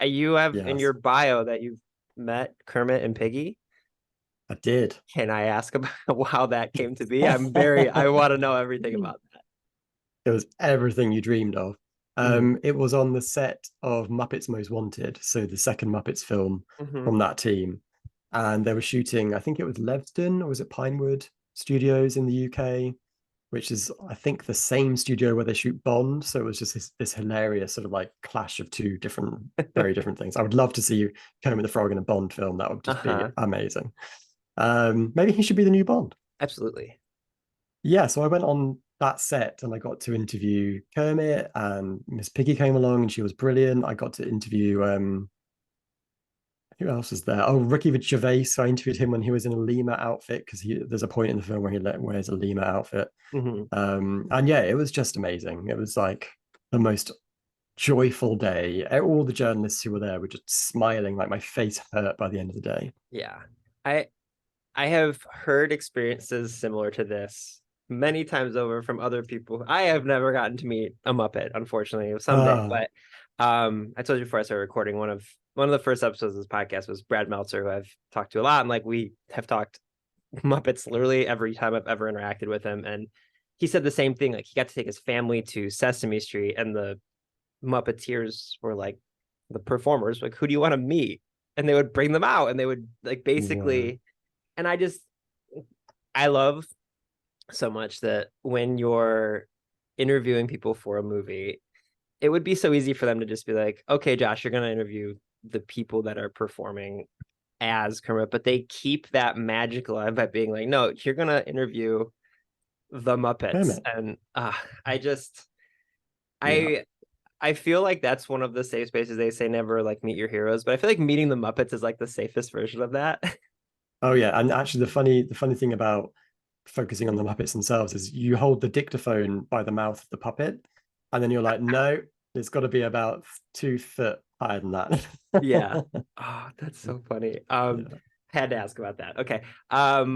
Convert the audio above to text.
You have in Yes, your bio that you've met Kermit and Piggy. I did. Can I ask about how that came to be? I want to know everything about It was everything you dreamed of. that. Hmm. It was on the set of Muppets Most Wanted, so the second Muppets film Hmm. from that team. And they were shooting, I think it was Leavesden or was it Pinewood Studios in the UK, which is, I think, the same studio where they shoot Bond. So it was just this hilarious sort of like clash of two different, very different things. I would love to see Kermit the Frog in a Bond film. That would just be Uh-huh. amazing. Maybe he should be the new Bond. Absolutely. Yeah, so I went on that set and I got to interview Kermit, and Miss Piggy came along and she was brilliant. I got to interview who else was there? Oh, Ricky Gervais. I interviewed him when he was in a llama outfit because there's a point in the film where he wears a llama outfit. Hmm. And yeah, it was just amazing. It was like the most joyful day. All the journalists who were there were just smiling, like my face hurt by the end of the day. Yeah. I I have heard experiences similar to this many times over from other people. I have never gotten to meet a Muppet, unfortunately, someday. Ah, But I told you before I started recording, one of the first episodes of this podcast was Brad Meltzer, who I've talked to a lot, and like we have talked Muppets literally every time I've ever interacted with him. And he said the same thing. Like he got to take his family to Sesame Street, and the Muppeteers were like the performers, like, who do you want to meet? And they would bring them out, and they would like wow. basically. And I love so much that when you're interviewing people for a movie, it would be so easy for them to just be like, okay, Josh, you're going to interview the people that are performing as Kermit, but they keep that magic alive by being like, no, you're going to interview the Muppets. Kermit. And Yeah. I, I feel like that's one of the safe spaces. They say never like meet your heroes, but I feel like meeting the Muppets is like the safest version of that. Oh yeah, and actually the funny thing about focusing on the Muppets themselves is you hold the dictaphone by the mouth of the puppet, and then you're like, no, it's got to be about 2 foot higher than that. Yeah. Oh, that's so funny. Yeah. Had to ask about that. Okay.